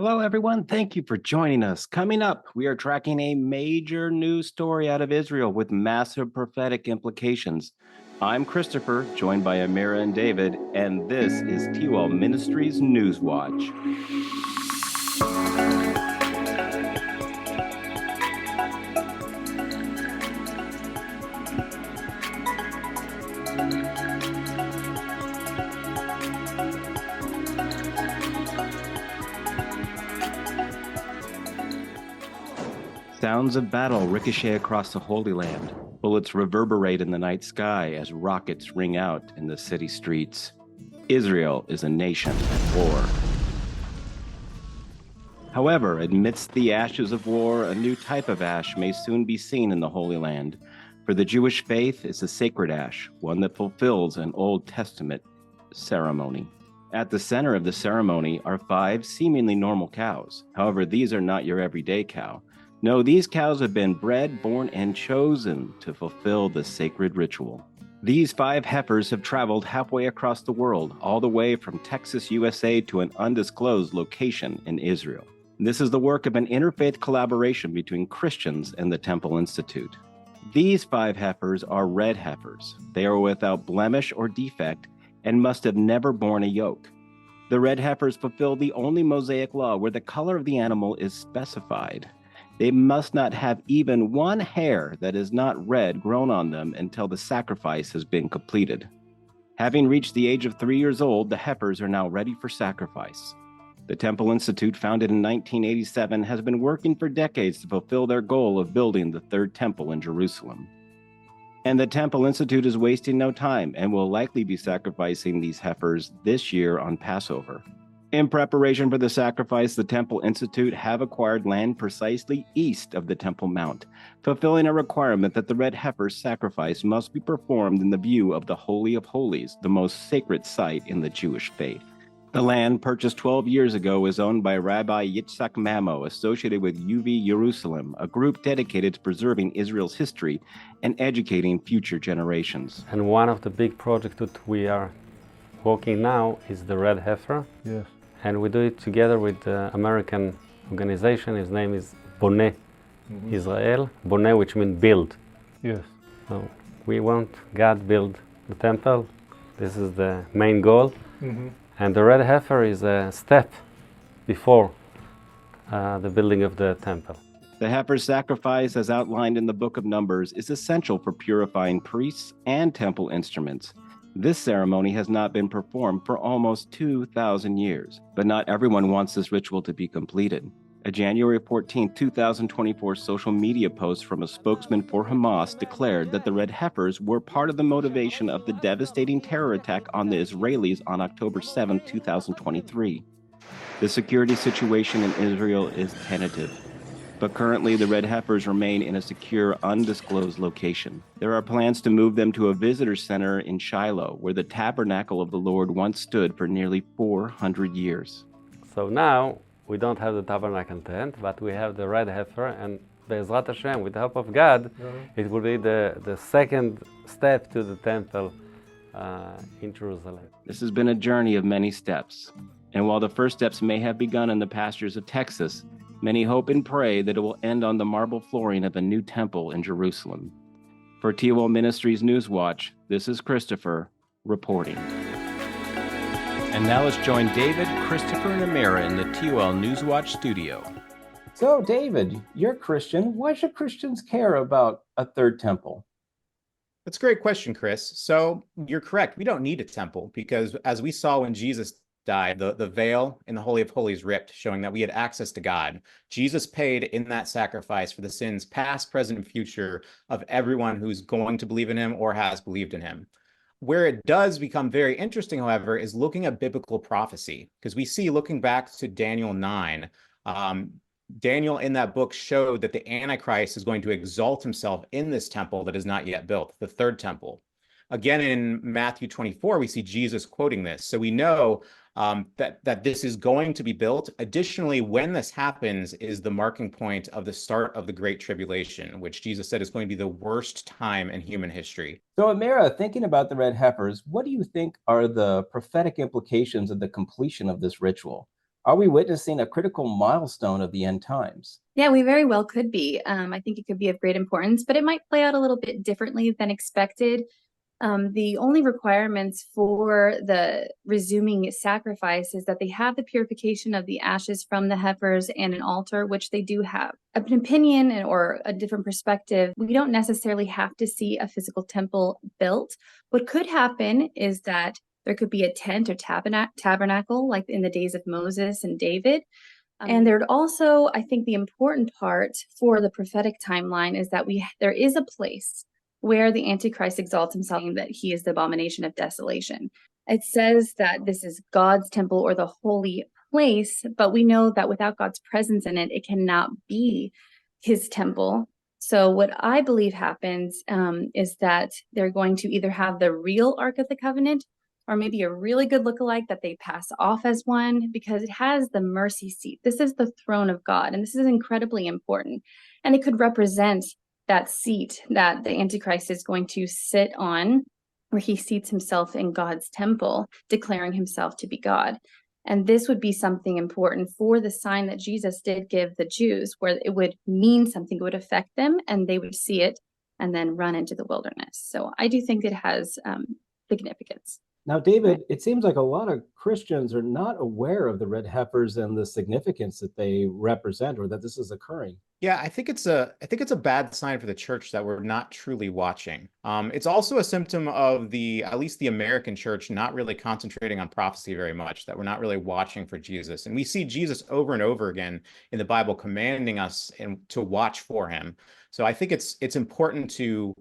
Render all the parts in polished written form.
Hello, everyone. Thank you for joining us. Coming up, we are tracking a major news story out of Israel with massive prophetic implications. I'm Christopher, joined by Amira and David, and this is TOL Ministries News Watch. Sounds of battle ricochet across the Holy Land. Bullets reverberate in the night sky as rockets ring out in the city streets. Israel is a nation at war. However, amidst the ashes of war, a new type of ash may soon be seen in the Holy Land. For the Jewish faith, it's a sacred ash, one that fulfills an Old Testament ceremony. At the center of the ceremony are 5 seemingly normal cows. However, these are not your everyday cow. No, these cows have been bred, born, and chosen to fulfill the sacred ritual. These 5 heifers have traveled halfway across the world, all the way from Texas, USA to an undisclosed location in Israel. This is the work of an interfaith collaboration between Christians and the Temple Institute. These 5 heifers are red heifers. They are without blemish or defect and must have never borne a yoke. The red heifers fulfill the only Mosaic law where the color of the animal is specified. They must not have even one hair that is not red grown on them until the sacrifice has been completed. Having reached the age of 3 years old, the heifers are now ready for sacrifice. The Temple Institute, founded in 1987, has been working for decades to fulfill their goal of building the third temple in Jerusalem. And the Temple Institute is wasting no time and will likely be sacrificing these heifers this year on Passover. In preparation for the sacrifice, the Temple Institute have acquired land precisely east of the Temple Mount, fulfilling a requirement that the red heifer's sacrifice must be performed in the view of the Holy of Holies, the most sacred site in the Jewish faith. The land, purchased 12 years ago, is owned by Rabbi Yitzhak Mamo, associated with UV Jerusalem, a group dedicated to preserving Israel's history and educating future generations. And one of the big projects that we are working now is the red heifer. Yes. And we do it together with the American organization. His name is Boneh Israel. Boneh, which means build. Yes. So we want God build the temple. This is the main goal. And the red heifer is a step before the building of the temple. The heifer's sacrifice, as outlined in the Book of Numbers, is essential for purifying priests and temple instruments. This ceremony has not been performed for almost 2,000 years, but not everyone wants this ritual to be completed. A January 14, 2024 social media post from a spokesman for Hamas declared that the red heifers were part of the motivation of the devastating terror attack on the Israelis on October 7, 2023. The security situation in Israel is tentative, but currently the red heifers remain in a secure, undisclosed location. There are plans to move them to a visitor center in Shiloh, where the tabernacle of the Lord once stood for nearly 400 years. So now we don't have the tabernacle tent, but we have the red heifer, and Be'ezrat Hashem, with the help of God, it will be the second step to the temple in Jerusalem. This has been a journey of many steps, and while the first steps may have begun in the pastures of Texas, many hope and pray that it will end on the marble flooring of a new temple in Jerusalem. For TOL Ministries News Watch, this is Christopher reporting. And now let's join David, Christopher, and Amira in the TOL News Watch studio. So, David, you're a Christian. Why should Christians care about a third temple? That's a great question, Chris. So you're correct. We don't need a temple because, as we saw when Jesus died, the veil in the Holy of Holies ripped, showing that we had access to God. Jesus paid in that sacrifice for the sins past, present, and future of everyone who's going to believe in him or has believed in him. Where it does become very interesting, however, is looking at biblical prophecy, because we see, looking back to Daniel 9, Daniel in that book showed that the Antichrist is going to exalt himself in this temple that is not yet built, the third temple. Again, in Matthew 24, we see Jesus quoting this. So we know that this is going to be built. Additionally, when this happens is the marking point of the start of the Great Tribulation, which Jesus said is going to be the worst time in human history. So, Amira, thinking about the red heifers, what do you think are the prophetic implications of the completion of this ritual? Are we witnessing a critical milestone of the end times? Yeah, we very well could be. I think it could be of great importance, but it might play out a little bit differently than expected. The only requirements for the resuming sacrifice is that they have the purification of the ashes from the heifers and an altar, which they do have. An opinion or a different perspective, we don't necessarily have to see a physical temple built. What could happen is that there could be a tent or tabernacle like in the days of Moses and David. And there'd also, I think the important part for the prophetic timeline is that there is a place where the Antichrist exalts himself, saying that he is the abomination of desolation. It says that this is God's temple or the holy place, but we know that without God's presence in it, it cannot be his temple. So what I believe happens is that they're going to either have the real Ark of the Covenant or maybe a really good lookalike that they pass off as one, because it has the mercy seat. This is the throne of God, and this is incredibly important. And it could represent that seat that the Antichrist is going to sit on, where he seats himself in God's temple, declaring himself to be God. And this would be something important for the sign that Jesus did give the Jews, where it would mean something, it would affect them, and they would see it and then run into the wilderness. So I do think it has significance. Now, David, it seems like a lot of Christians are not aware of the red heifers and the significance that they represent, or that this is occurring. Yeah, I think it's a bad sign for the church that we're not truly watching. It's also a symptom of at least the American church not really concentrating on prophecy very much, that we're not really watching for Jesus. And we see Jesus over and over again in the Bible commanding us to watch for him. So I think it's important to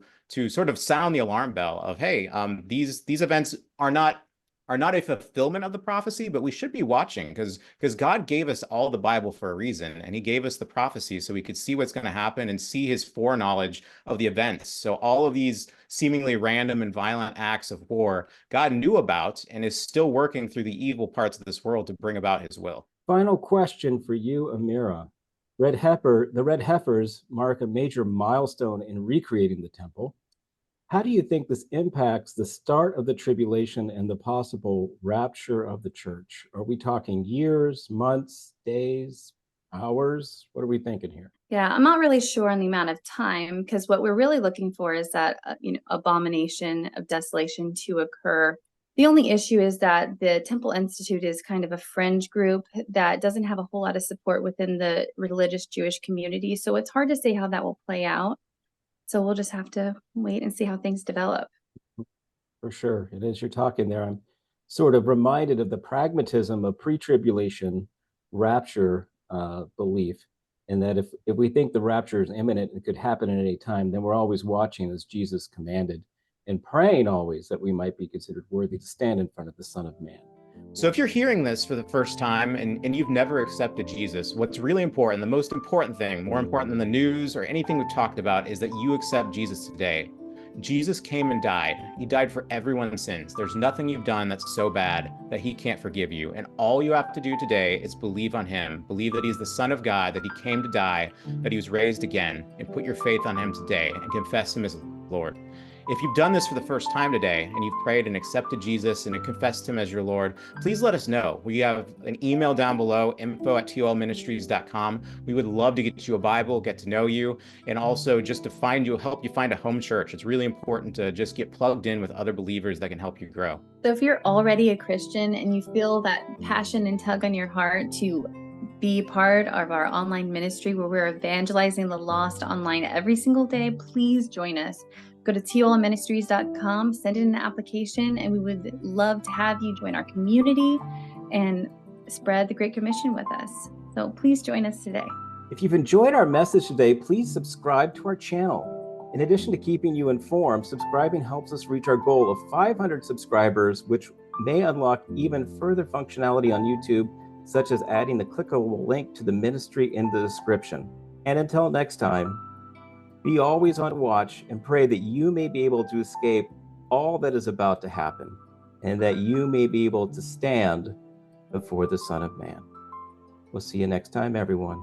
sort of sound the alarm bell of, hey, these events are not a fulfillment of the prophecy, but we should be watching because God gave us all the Bible for a reason, and he gave us the prophecy so we could see what's going to happen and see his foreknowledge of the events. So all of these seemingly random and violent acts of war, God knew about and is still working through the evil parts of this world to bring about his will. Final question for you, Amira. The red heifers mark a major milestone in recreating the temple. How do you think this impacts the start of the tribulation and the possible rapture of the church? Are we talking years, months, days, hours? What are we thinking here? Yeah, I'm not really sure on the amount of time, because what we're really looking for is that abomination of desolation to occur. The only issue is that the Temple Institute is kind of a fringe group that doesn't have a whole lot of support within the religious Jewish community. So it's hard to say how that will play out. So we'll just have to wait and see how things develop. For sure. And as you're talking there, I'm sort of reminded of the pragmatism of pre-tribulation rapture belief, and that if we think the rapture is imminent and could happen at any time, then we're always watching as Jesus commanded, and praying always that we might be considered worthy to stand in front of the Son of Man. So if you're hearing this for the first time and you've never accepted Jesus, what's really important, the most important thing, more important than the news or anything we've talked about, is that you accept Jesus today. Jesus came and died. He died for everyone's sins. There's nothing you've done that's so bad that he can't forgive you. And all you have to do today is believe on him. Believe that he's the Son of God, that he came to die, that he was raised again, and put your faith on him today and confess him as Lord. If you've done this for the first time today and you've prayed and accepted Jesus and confessed him as your Lord, please let us know. We have an email down below, info@tolministries.com. We would love to get you a Bible, get to know you, and also just to help you find a home church. It's really important to just get plugged in with other believers that can help you grow. So if you're already a Christian and you feel that passion and tug on your heart to be part of our online ministry where we're evangelizing the lost online every single day, please join us. Go to tolministries.com, send in an application, and we would love to have you join our community and spread the Great Commission with us. So please join us today. If you've enjoyed our message today, please subscribe to our channel. In addition to keeping you informed, subscribing helps us reach our goal of 500 subscribers, which may unlock even further functionality on YouTube, such as adding the clickable link to the ministry in the description. And until next time, be always on watch and pray that you may be able to escape all that is about to happen, and that you may be able to stand before the Son of Man. We'll see you next time, everyone.